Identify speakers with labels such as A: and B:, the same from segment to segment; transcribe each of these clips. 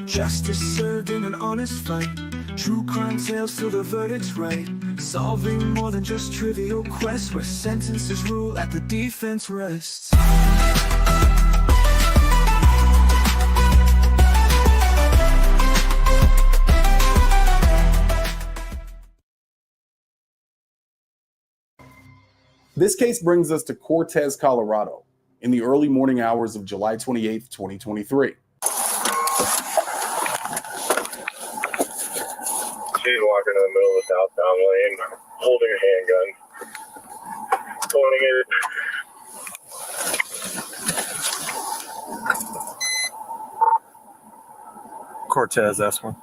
A: Justice served in an honest fight. True crime tales till the verdict's right. Solving more than just trivial quests, where sentences rule at the defense rests.
B: This case brings us to Cortez, Colorado, in the early morning hours of July 28, 2023.
C: She's walking in the middle of the southbound lane, holding a handgun, pointing it.
D: Cortez, S1.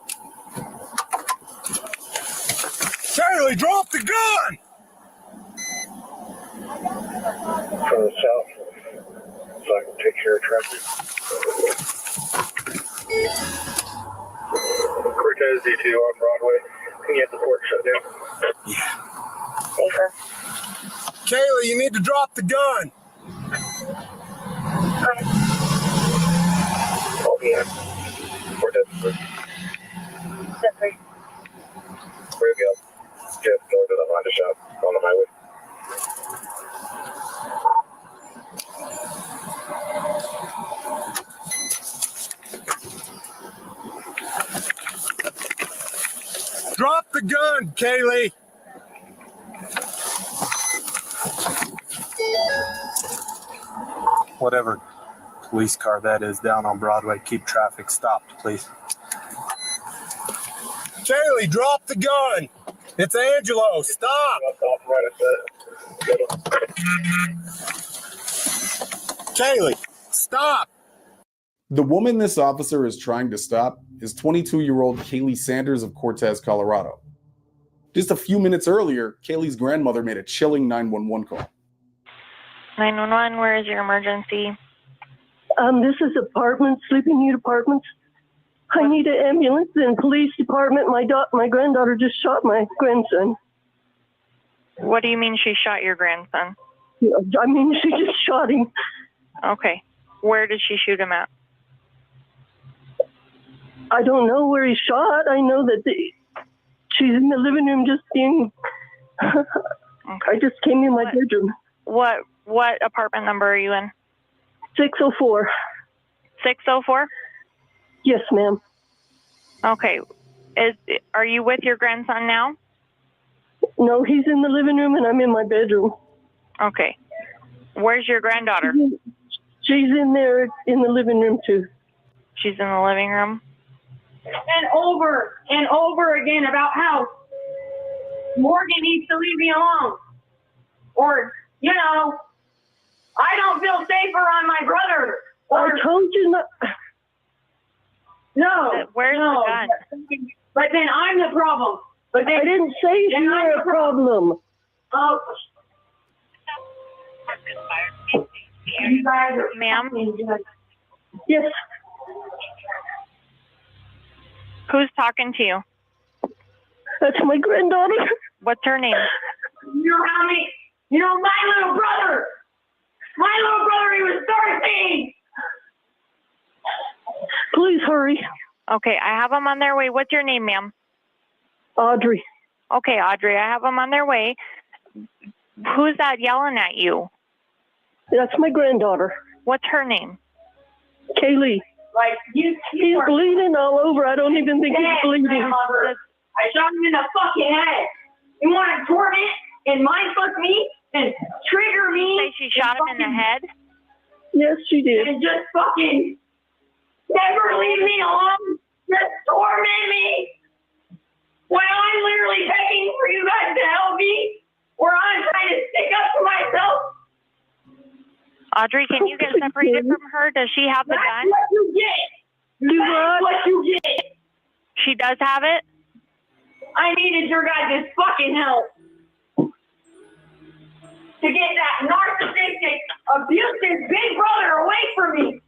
D: Kaylee, drop the gun!
C: From the south, so I can take care of traffic. Cortez D2 on Broadway. Can you get the port shut down?
D: Yeah.
E: Safer.
D: Kaylee, you need to drop the gun.
C: Oh, yeah. Cortez.
E: That's right.
C: Where you go? Just north of the Honda shop on the highway.
D: Drop the gun, Kaylee. Whatever police car that is down on Broadway, keep traffic stopped, please. Kaylee, drop the gun. It's Angelo. Stop. Kaylee, stop.
B: The woman this officer is trying to stop is 22-year-old Kaylee Sanders of Cortez, Colorado. Just a few minutes earlier, Kaylee's grandmother made a chilling 911 call.
E: 911, where is your emergency?
F: This is apartments, sleeping unit apartments. I need an ambulance and police department. My granddaughter just shot my grandson.
E: What do you mean she shot your grandson?
F: I mean, she just shot him.
E: Okay. Where did she shoot him at?
F: I don't know where he shot. I know that she's in the living room just being...
E: Okay.
F: I just came in my bedroom.
E: What apartment number are you in?
F: 604.
E: 604?
F: Yes, ma'am.
E: Okay. Are you with your grandson now?
F: No, he's in the living room and I'm in my bedroom.
E: Okay. Where's your granddaughter?
F: She's in there in the living room too.
E: She's in the living room?
G: And over again about how Morgan needs to leave me alone. Or, you know, I don't feel safer on my brother. Or,
F: I told you not.
G: No.
E: Where's the gun?
G: But then I'm the problem. But then,
F: I didn't say you're a problem.
G: Oh. You guys are
E: Ma'am?
F: Yes.
E: Who's talking to you?
F: That's my granddaughter.
E: What's her name?
G: You know how many? You know, my little brother, he was 13.
F: Please hurry.
E: Okay, I have them on their way. What's your name, ma'am?
F: Audrey.
E: Okay, Audrey, I have them on their way. Who's that yelling at you?
F: That's my granddaughter.
E: What's her name?
F: Kaylee.
G: Like, he's
F: bleeding all over. I don't even think he's bleeding.
G: I shot him in the fucking head. You want to torment and mindfuck me and trigger me?
E: Say she shot him in the head?
F: Yes, she did.
G: And just fucking never leave me alone. Just torment me. While I'm literally begging for you guys to help me. Or I'm trying to stick up for myself.
E: Audrey, can you get separated from her? Does she have the gun?
G: That's what you get. That's what you get.
E: She does have it?
G: I needed your guys' fucking help to get that narcissistic, abusive big brother away from me.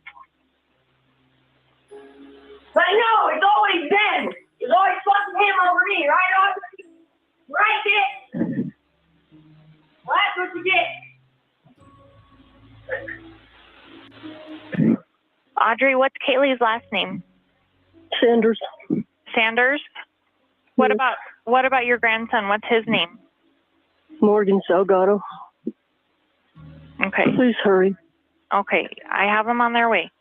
G: But no, it's always them. It's always fucking him over me, right, Audrey? Right, kid? Well, that's what you get.
E: Audrey, what's Kaylee's last name?
F: Sanders.
E: Sanders? What
F: Yes.
E: about your grandson? What's his name?
F: Morgan Salgado.
E: Okay.
F: Please hurry.
E: Okay. I have them on their way.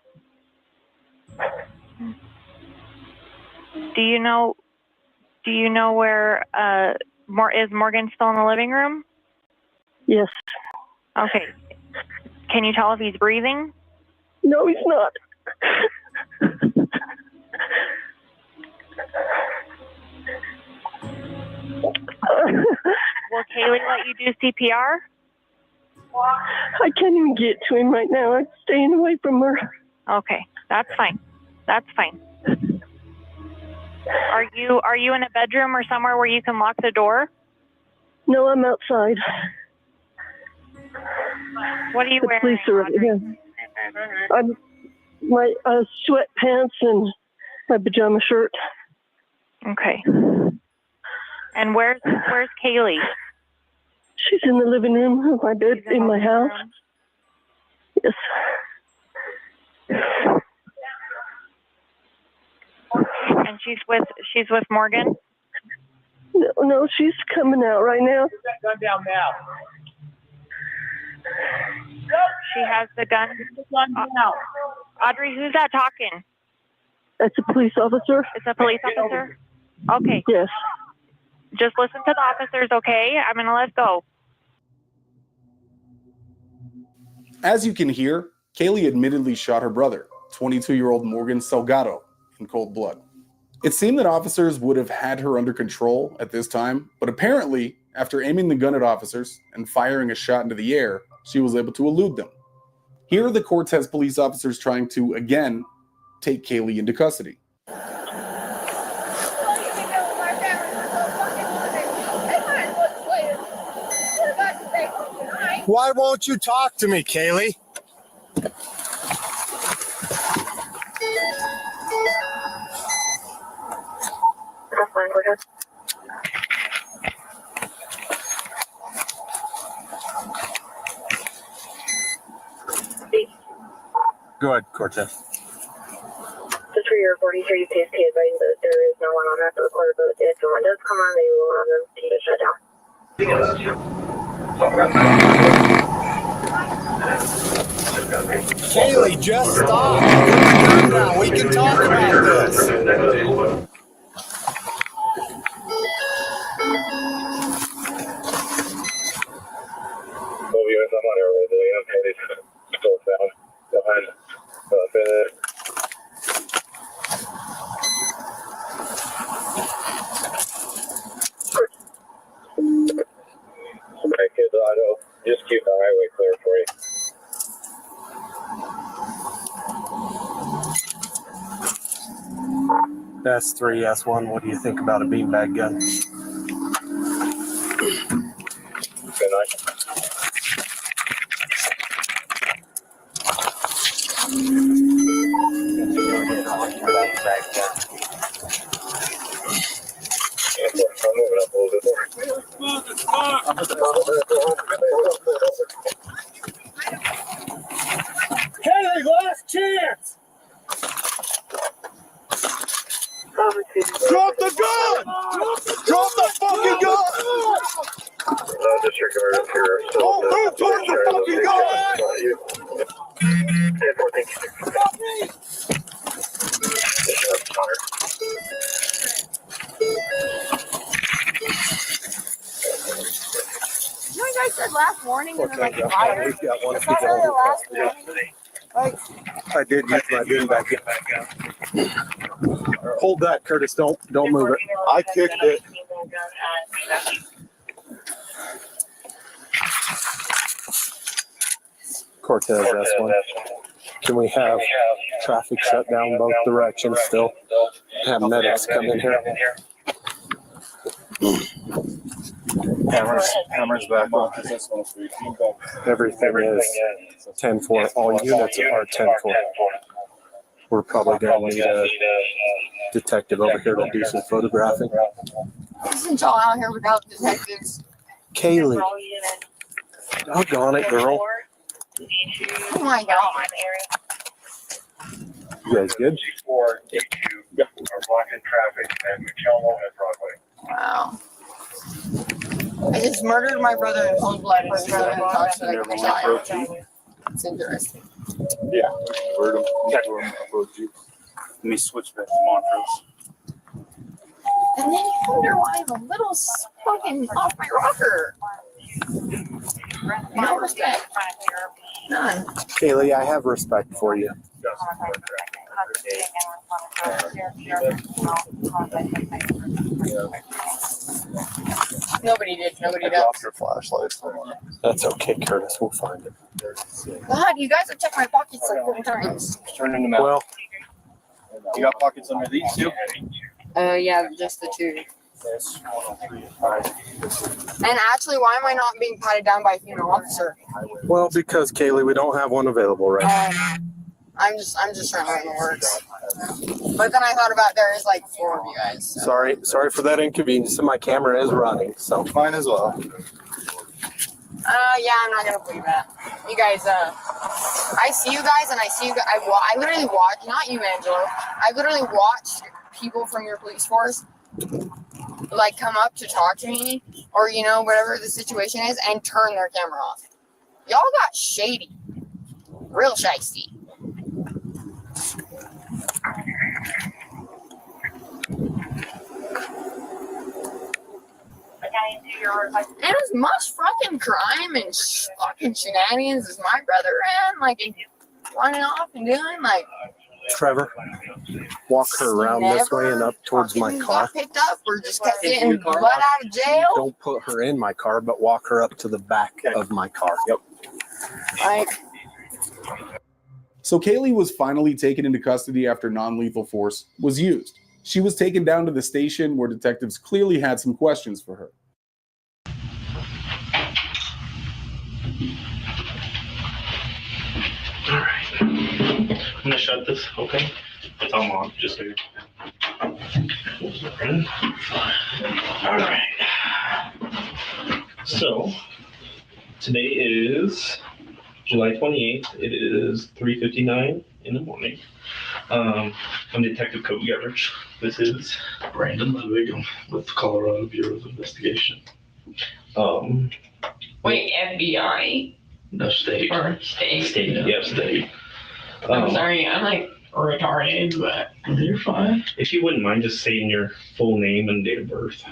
E: Do you know where is Morgan still in the living room?
F: Yes.
E: Okay. Can you tell if he's breathing?
F: No, he's not.
E: Will Kaylee let you do CPR?
F: I can't even get to him right now. I'm staying away from her.
E: Okay, that's fine. That's fine. Are you in a bedroom or somewhere where you can lock the door?
F: No, I'm outside.
E: What are you
F: The
E: wearing?
F: police are right here. I'm my sweatpants and my pajama shirt.
E: Okay. And where's Kaylee?
F: She's in the living room of my bed
E: She's
F: in my
E: the
F: house.
E: room.
F: Yes.
E: And she's with Morgan?
F: No, she's coming out right now.
C: Gun down now.
E: She has the gun. Audrey, who's that talking?
F: That's a police officer.
E: It's a police officer? Okay.
F: Yes.
E: Just listen to the officers, okay? I'm gonna let go.
B: As you can hear, Kaylee admittedly shot her brother, 22-year-old Morgan Salgado, in cold blood. It seemed that officers would have had her under control at this time, but apparently, after aiming the gun at officers and firing a shot into the air, she was able to elude them. Here are the Cortez police officers trying to, again, take Kaylee into custody.
H: Why won't you talk to me, Kaylee?
G: That's fine, go ahead.
D: Go ahead, Cortez.
G: Just for your recording here, you please be advised that there is no one on that recorder, but if someone does come on, they will have them take a shut down.
H: Kaylee, just stop. Put the gun down. We can talk about this.
C: Move units, I'm on air, William. Haley's still down behind. Alright, kids, auto. Just keep the highway clear for you.
D: S3, S1, what do you think about a beanbag gun?
C: Good night. I'm moving up a little bit more.
H: Kaylee, last chance. Drop the gun! Drop the fucking gun!
C: District emergency here.
H: Don't move towards the fucking gun!
I: You know, you guys said last warning and then like fire.
D: We've got one.
I: Is that really the last warning? Like,
D: I did use my beanbag gun. Hold that, Curtis. Don't move it.
H: I kicked it.
D: Cortez, S1. Can we have traffic shut down both directions still? Have medics come in here.
B: Hammers back on.
D: Everything is 10-4. All units are 10-4. We're probably going to need a detective over here to do some photographing.
I: isn't y'all out here without detectives?
D: Kaylee. Doggone it, girl.
I: Oh my god.
D: You guys good?
C: Yep. We're blocking traffic and McKelmo and Broadway.
I: Wow. I just murdered my brother in cold blood for trying to talk to like a child. It's interesting.
C: Yeah. Word him. You. Let me switch back to Montrose.
I: And then you wonder why I'm a little fucking off my rocker. No respect. None.
D: Kaylee, I have respect for you.
I: Nobody did. Nobody
C: I
I: does.
C: dropped your flashlight.
D: That's okay, Curtis. We'll find it.
I: God, you guys have checked my pockets like 4 times.
C: Turn in the
D: Well,
C: you got pockets under these too?
I: Yeah, just the 2. And actually, why am I not being patted down by a female officer?
D: well, because Kaylee, we don't have one available right now.
I: I'm just trying to learn the words. But then I thought about there is like 4 of you guys. So.
D: Sorry for that inconvenience. My camera is running, so
C: Mine as well.
I: Yeah, I'm not gonna believe that. You guys, I see you guys, and I see you guys. I literally watch, not you, Angelo. I literally watched people from your police force like come up to talk to me, or you know whatever the situation is, and turn their camera off. Y'all got shady, real shysty. And as much fucking crime and fucking shenanigans as my brother ran, like running off and doing, like
D: Trevor, walk her around this way and up towards my car.
I: got picked up or just kept getting blood out of jail.
D: Don't put her in my car, but walk her up to the back of my car. Yep.
I: Like,
B: So Kaylee was finally taken into custody after non-lethal force was used. She was taken down to the station where detectives clearly had some questions for her.
J: All right, I'm gonna shut this, okay? It's all on, just so you know. All right. So, today is July 28th. It is 3:59 in the morning. I'm Detective Cody Everidge. This is Brandon Ludwig with Colorado Bureau of Investigation.
K: Wait, FBI?
J: No, state.
K: Or state?
J: State, yep, state.
K: I'm sorry, I'm like retarded, but
J: You're fine. If you wouldn't mind just saying your full name and date of birth.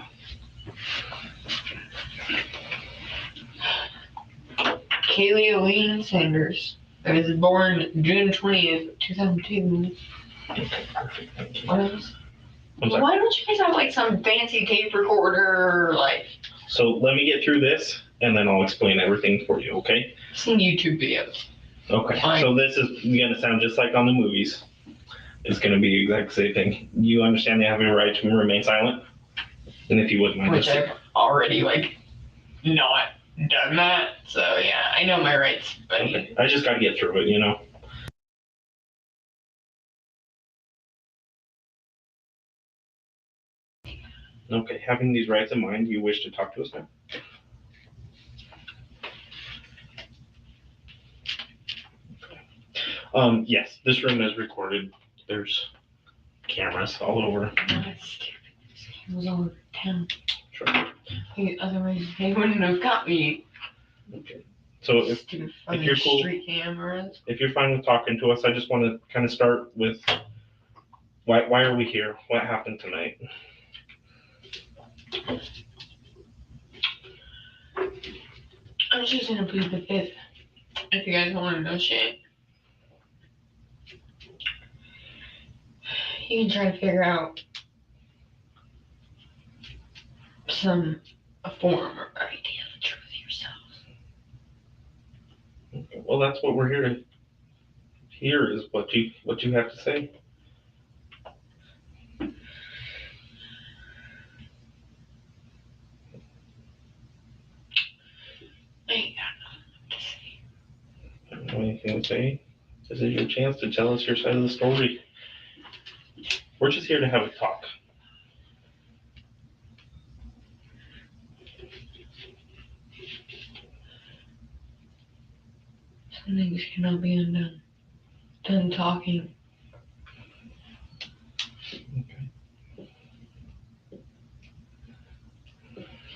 K: Kaylee Eileen Sanders. I was born June 20th, 2002.
J: Okay, perfect. Thank you.
K: What else?
J: I'm sorry.
K: Why don't you guys have like some fancy tape recorder or like
J: So let me get through this and then I'll explain everything for you, okay?
K: some YouTube videos?
J: Okay.
K: Fine.
J: So this is gonna sound just like on the movies. It's gonna be the exact same thing. You understand they have a right to remain silent? And if you wouldn't mind
K: Which
J: just
K: I've already like not done that. So yeah, I know my rights, but
J: okay. I just gotta get through it, you know? Okay, having these rights in mind, you wish to talk to us now? Yes, this room is recorded. There's cameras all over.
K: it was all over town.
J: Sure.
K: Hey, otherwise they wouldn't have got me.
J: Okay. So if you're cool,
K: street cameras.
J: if you're fine with talking to us, I just want to kind of start with why are we here? What happened tonight?
K: I'm just gonna plead the fifth. If you guys want to know shit, you can try to figure out a form or idea of the truth yourselves.
J: Okay. Well, that's what we're here to hear is what you have to say.
K: I ain't got
J: I don't know anything to say. This is your chance to tell us your side of the story. We're just here to have a talk.
K: some things cannot be undone. Done talking.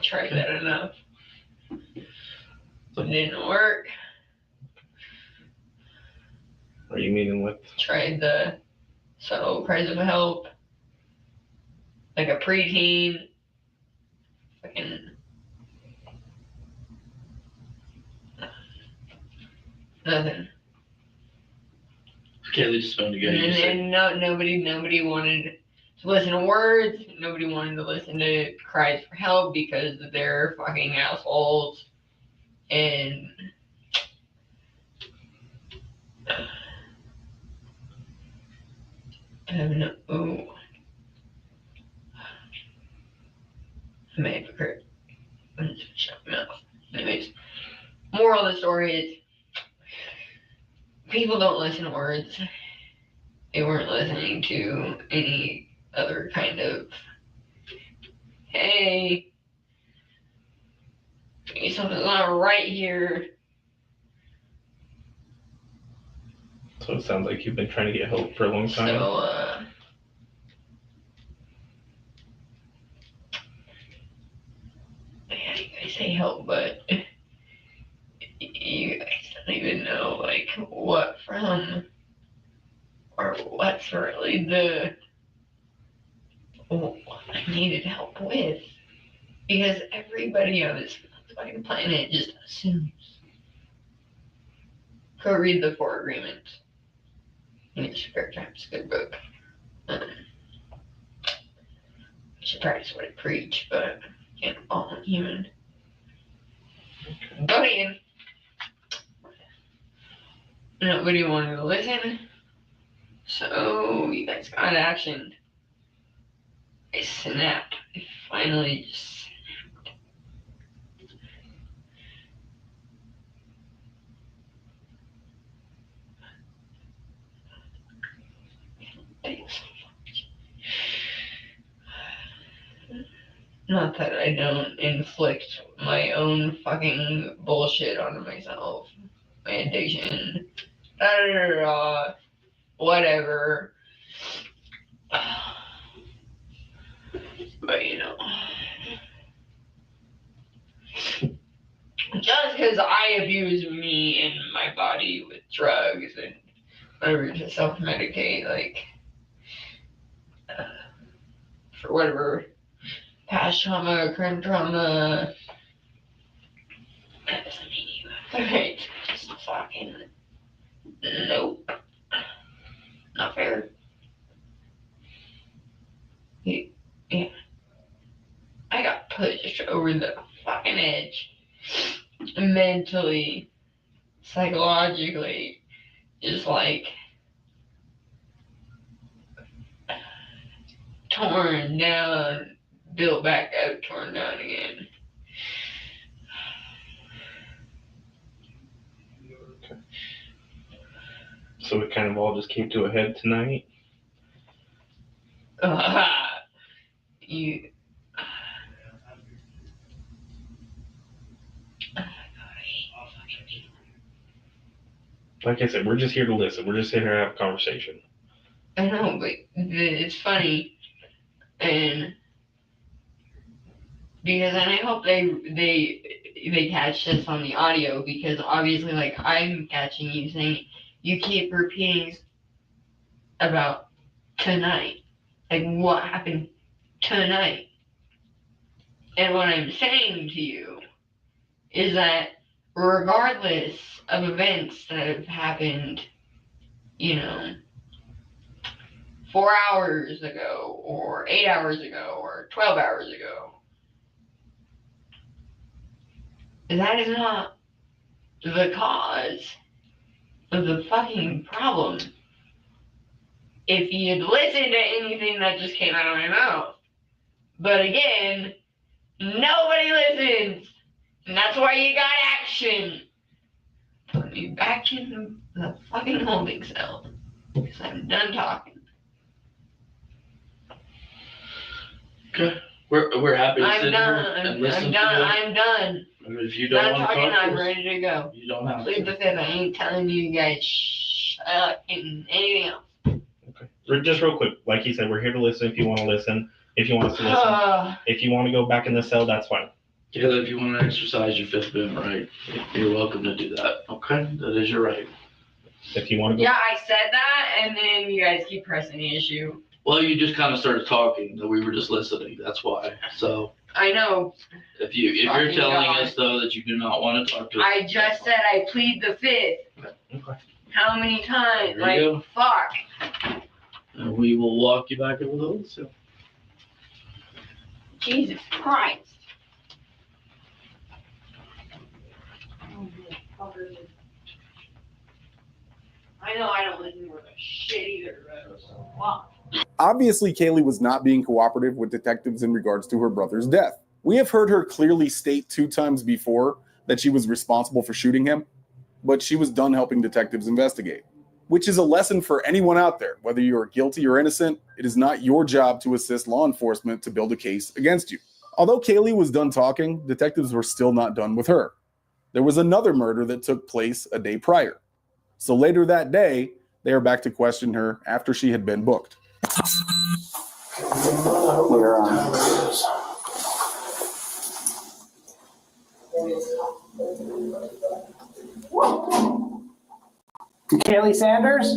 K: tried that enough. It didn't work.
J: Are you meaning with?
K: Tried the subtle cries of help. Like a preteen. Fucking. Nothing.
L: Kaylee just found a guy.
K: And nobody wanted to listen to words. Nobody wanted to listen to cries for help because they're fucking assholes. And I have no. Oh, I may have occurred. I'm just shut my mouth. Anyways, moral of the story is people don't listen to words. They weren't listening to any other kind of, hey, maybe something's not right here.
J: So it sounds like you've been trying to get help for a long time.
K: So, yeah, you guys say help, but you guys don't even know, like, what from, or what's really what I needed help with. Because everybody on this fucking planet just assumes. Go read the Four Agreements. In your spare time. It's a good book. I should practice what I preach, but I can't all I'm human. But again, nobody wanted to listen. So you guys got action. I snapped. I finally just snapped. Thanks. Not that I don't inflict my own fucking bullshit onto myself. My addiction. Whatever. But you know. Just because I abuse me and my body with drugs and whatever to self-medicate, like, for whatever past trauma, current trauma, that doesn't mean you have the right to just fucking, nope. Not fair. Yeah. I got pushed over the fucking edge. Mentally, psychologically, just like torn down, built back up, torn down again.
J: Okay. So it kind of all just came to a head tonight?
K: You.
J: Like I said, we're just here to listen. We're just here to have a conversation.
K: I know, but it's funny, and because, and I hope they catch this on the audio, because obviously, like, I'm catching you saying, you keep repeating about tonight, like what happened tonight, and what I'm saying to you is that regardless of events that have happened, 4 hours ago, or 8 hours ago, or 12 hours ago, that is not the cause of the fucking problem. If you'd listened to anything that just came out of my mouth. But again, nobody listens. And that's why you got action. Put me back in the fucking holding cell. Because I'm done talking.
L: Okay. We're happy to
K: I'm
L: sit
K: done.
L: here and listen
K: I'm
L: to
K: done.
L: you.
K: I'm done.
L: I mean, if you don't
K: Done
L: want to
K: talking,
L: talk,
K: I'm ready to go.
L: you don't have
K: Plead
L: to.
K: the fifth. I ain't telling you guys shut up and anything else.
J: Okay. Just real quick, like he said, we're here to listen if you want to listen. If you want us to listen. If you want to go back in the cell, that's fine.
L: Kayla, if you want to exercise your Fifth Amendment right, you're welcome to do that. Okay? That is your right.
J: If you want to go.
K: Yeah, I said that, and then you guys keep pressing the issue.
L: Well, you just kind of started talking, that we were just listening. That's why. So
K: I know.
L: if you're
K: Fucking
L: telling
K: God.
L: us though that you do not want to talk to us,
K: I just said I plead the Fifth.
L: okay.
K: How many times?
L: There you
K: Like, fuck.
L: And we will walk you back over those. So.
K: Jesus Christ. I know I don't listen to the shit either, but fuck.
B: Obviously, Kaylee was not being cooperative with detectives in regards to her brother's death. We have heard her clearly state 2 times before that she was responsible for shooting him, but she was done helping detectives investigate. Which is a lesson for anyone out there. Whether you are guilty or innocent, it is not your job to assist law enforcement to build a case against you. Although Kaylee was done talking, detectives were still not done with her. There was another murder that took place a day prior. So later that day, they are back to question her after she had been booked.
M: We're on. Kaylee Sanders?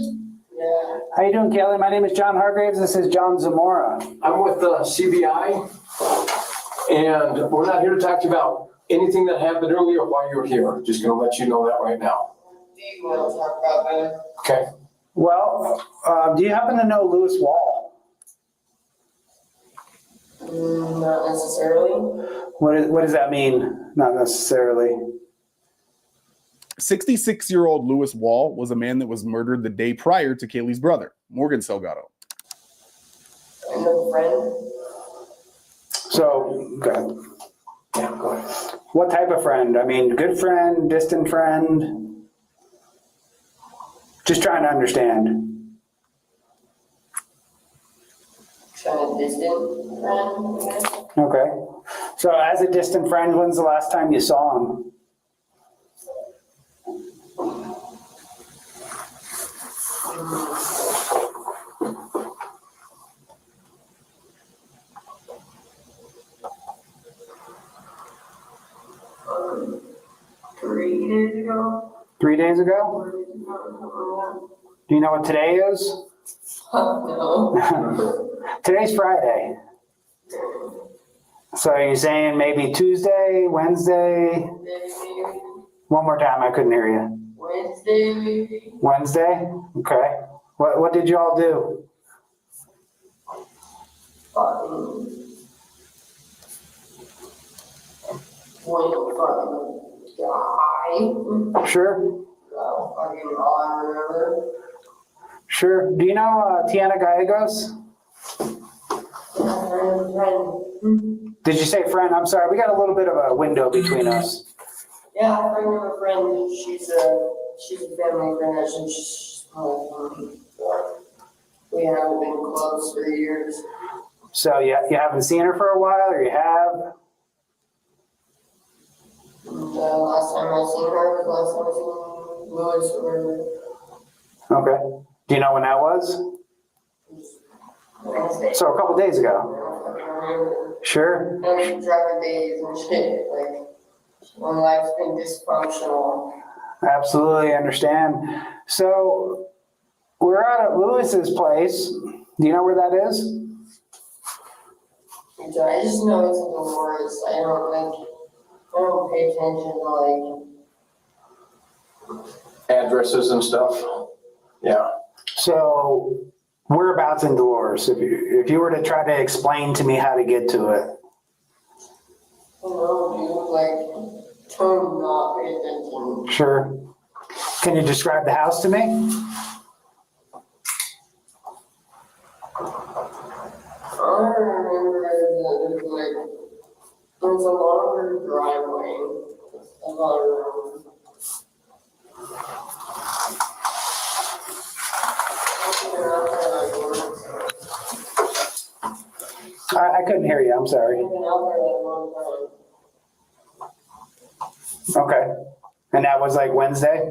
N: Yeah.
M: How you doing, Kaylee? My name is John Hargraves. This is John Zamora.
N: I'm with the CBI, and we're not here to talk to you about anything that happened earlier while you were here. Just gonna let you know that right now.
I: Do you want to talk about that?
N: Okay.
M: Well, do you happen to know Lewis Wall?
I: Not necessarily.
M: What does that mean? Not necessarily.
B: 66-year-old Lewis Wall was a man that was murdered the day prior to Kaylee's brother, Morgan Salgado.
I: I know a friend.
M: So, okay. Yeah, go ahead. What type of friend? I mean, good friend, distant friend? Just trying to understand.
I: Kind of distant friend, I guess.
M: Okay. So as a distant friend, when's the last time you saw him?
I: Three days ago.
M: 3 days ago? Do you know what today is?
I: No.
M: Today's Friday. So are you saying maybe Tuesday, Wednesday? One more time, I couldn't hear you.
I: Wednesday, maybe.
M: Wednesday? Okay. What did you all do?
I: Fucking. Fucking guy.
M: Sure.
I: Fucking all I remember.
M: Sure. Do you know Tiana Gallegos? Did you say friend? I'm sorry. We got a little bit of a window between us.
I: Yeah, I remember a friend. She's a family friend. She's we haven't been close for years.
M: So you haven't seen her for a while, or you have?
I: Last time I seen her was last time I seen Lewis.
M: Okay. Do you know when that was?
I: Wednesday.
M: So a couple days ago.
I: I don't remember.
M: Sure.
I: Driving days and shit. Like, when life's been dysfunctional.
M: Absolutely understand. So we're out at Lewis's place. Do you know where that is?
I: I just know it's in Dolores. I don't pay attention to
N: Addresses and stuff. Yeah.
M: So whereabouts in Dolores? If you were to try to explain to me how to get to it.
I: Totally not pay attention.
M: Sure. Can you describe the house to me?
I: All I remember is that there's a longer driveway. A lot of room.
M: I couldn't hear you. I'm sorry.
I: I've been out there a long time.
M: Okay. And that was like Wednesday?
I: I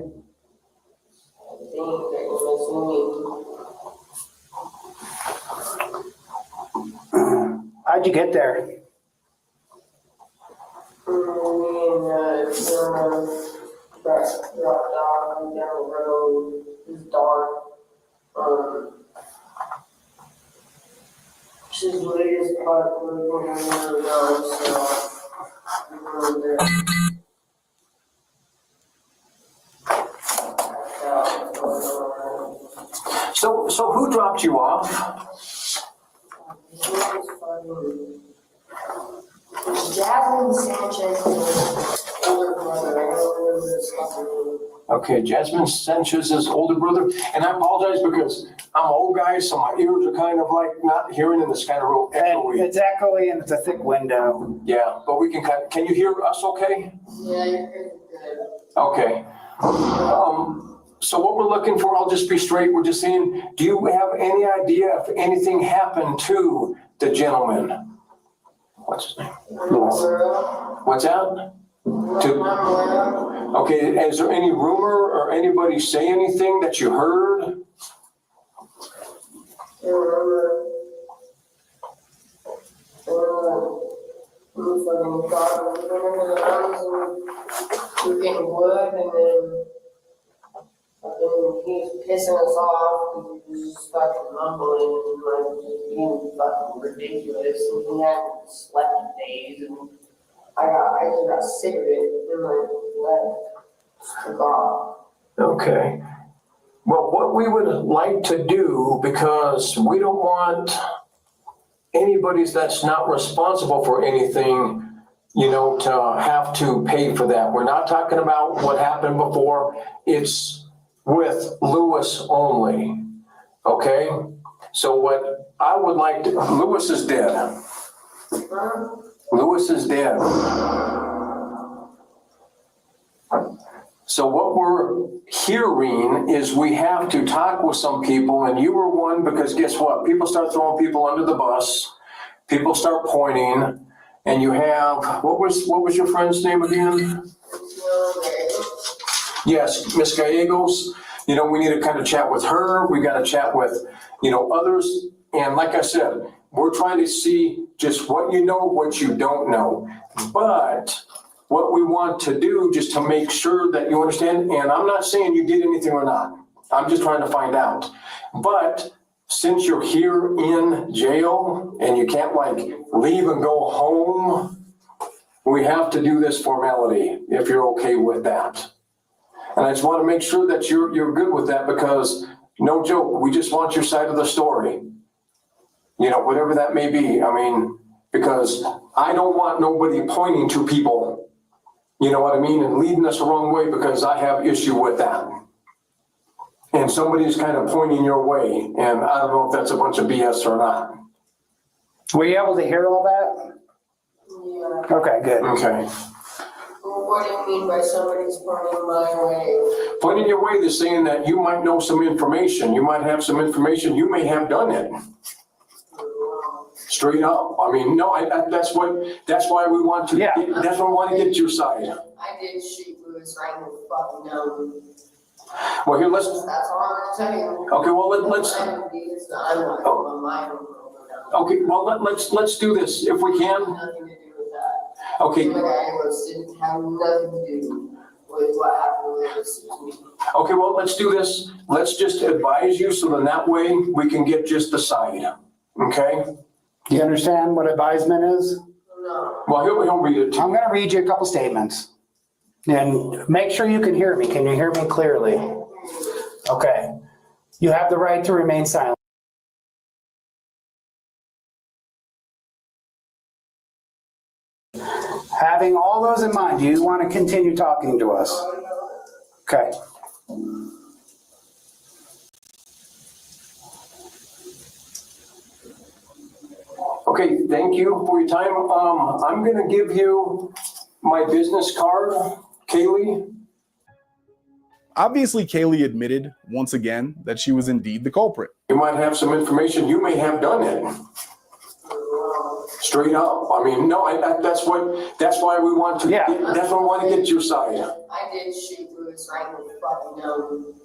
I: think they're gonna
M: How'd you get there?
I: see me.
G: dropped off down the road. It's dark. She's the latest part we're going to go, so we're going there.
N: So who dropped you off?
G: Jasmine Sanchez, older brother.
N: Okay, Jasmine Sanchez's older brother. And I apologize because I'm an old guy, so my ears are kind of like not hearing, and it's kind of real echoey.
M: It's echoey and it's a thick window.
N: Yeah, but we can you hear us okay?
G: Yeah, you're good.
N: Okay. So what we're looking for, I'll just be straight, we're just saying, do you have any idea if anything happened to the gentleman? What's his name? What's that? Okay, is there any rumor or anybody say anything that you heard?
G: We're getting wood, and then he's pissing us off. He was just fucking mumbling and like just being fucking ridiculous. And he hadn't slept in days, and I just got sick of it and like left. Took off.
N: Okay. Well, what we would like to do, because we don't want anybody that's not responsible for anything, to have to pay for that. We're not talking about what happened before. It's with Lewis only. Okay? So what I would like to, Lewis is dead. Lewis is dead. So what we're hearing is we have to talk with some people, and you were one, because guess what? People start throwing people under the bus. People start pointing, and you have, what was your friend's name again? Yes, Miss Gallegos. We need to kind of chat with her. We got to chat with, others. And like I said, we're trying to see just what you know, what you don't know. But what we want to do, just to make sure that you understand, and I'm not saying you did anything or not. I'm just trying to find out. But since you're here in jail and you can't leave and go home, we have to do this formality if you're okay with that. And I just want to make sure that you're good with that, because no joke, we just want your side of the story. Whatever that may be. I mean, because I don't want nobody pointing to people, you know what I mean, and leading us the wrong way, because I have issue with that. And somebody's kind of pointing your way, and I don't know if that's a bunch of BS or not.
M: Were you able to hear all that?
G: Yeah.
M: Okay, good.
N: Okay.
G: What do you mean by somebody's pointing my way?
N: Pointing your way is saying that you might know some information. You might have some information. You may have done it. Straight up. I mean, no, that's why we want to, that's why we want to get your side.
G: I did shoot Lewis right in the fucking nose.
N: Well, here, let's.
G: That's all I'm gonna tell you.
N: Okay, well, let's. Okay, well, let's do this if we can.
G: Nothing to do with that.
N: Okay.
G: The guy didn't have nothing to do with what happened with Lewis.
N: Okay, well, let's do this. Let's just advise you, so then that way we can get just the side. Okay?
M: Do you understand what advisement is?
G: No.
N: Well, he'll read it.
M: I'm going to read you a couple statements. And make sure you can hear me. Can you hear me clearly? Okay. You have the right to remain silent. Having all those in mind, do you want to continue talking to us? Okay.
N: Okay, thank you for your time. I'm going to give you my business card, Kaylee.
B: Obviously, Kaylee admitted once again that she was indeed the culprit.
N: You might have some information. You may have done it. Straight up. I mean, no, that's why we want to.
M: Yeah.
N: That's why we want to get your side.
G: I did shoot Lewis right in the fucking nose.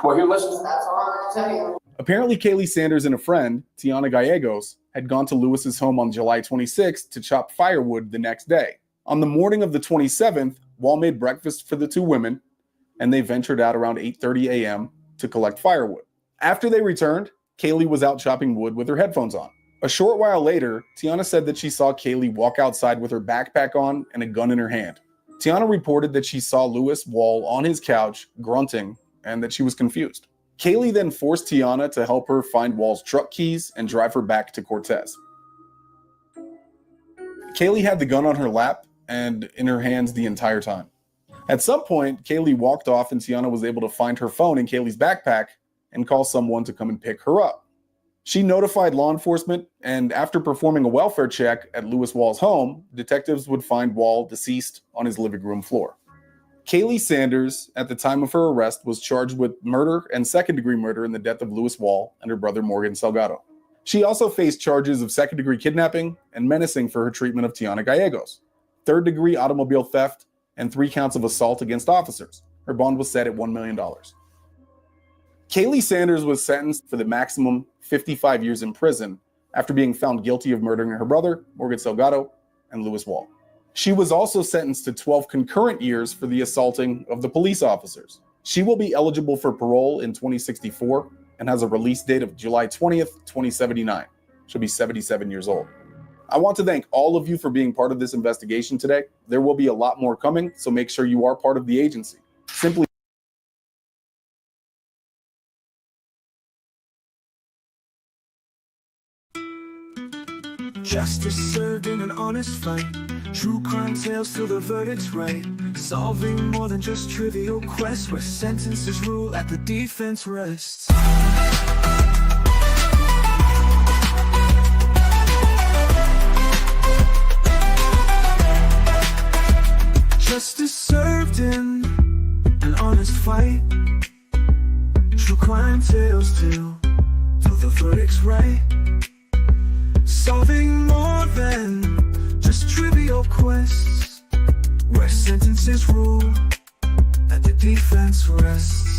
N: Well, here, let's.
G: That's all I'm gonna tell you.
B: Apparently, Kaylee Sanders and a friend, Tiana Gallegos, had gone to Lewis's home on July 26th to chop firewood the next day. On the morning of the 27th, Wall made breakfast for the two women, and they ventured out around 8:30 a.m. to collect firewood. After they returned, Kaylee was out chopping wood with her headphones on. A short while later, Tiana said that she saw Kaylee walk outside with her backpack on and a gun in her hand. Tiana reported that she saw Lewis Wall on his couch, grunting, and that she was confused. Kaylee then forced Tiana to help her find Wall's truck keys and drive her back to Cortez. Kaylee had the gun on her lap and in her hands the entire time. At some point, Kaylee walked off and Tiana was able to find her phone in Kaylee's backpack and call someone to come and pick her up. She notified law enforcement, and after performing a welfare check at Lewis Wall's home, detectives would find Wall deceased on his living room floor. Kaylee Sanders, at the time of her arrest, was charged with murder and second-degree murder in the death of Lewis Wall and her brother Morgan Salgado. She also faced charges of second-degree kidnapping and menacing for her treatment of Tiana Gallegos, third-degree automobile theft, and 3 counts of assault against officers. Her bond was set at $1 million. Kaylee Sanders was sentenced for the maximum 55 years in prison after being found guilty of murdering her brother, Morgan Salgado, and Lewis Wall. She was also sentenced to 12 concurrent years for the assaulting of the police officers. She will be eligible for parole in 2064 and has a release date of July 20th, 2079. She'll be 77 years old. I want to thank all of you for being part of this investigation today. There will be a lot more coming, so make sure you are part of the agency. Simply
A: Justice served in an honest fight. True crime tales till the verdict's right. Solving more than just trivial quests, where sentences rule at the defense rests. Justice served in an honest fight. True crime tales till the verdict's right. Solving more than just trivial quests, where sentences rule and the defense rests.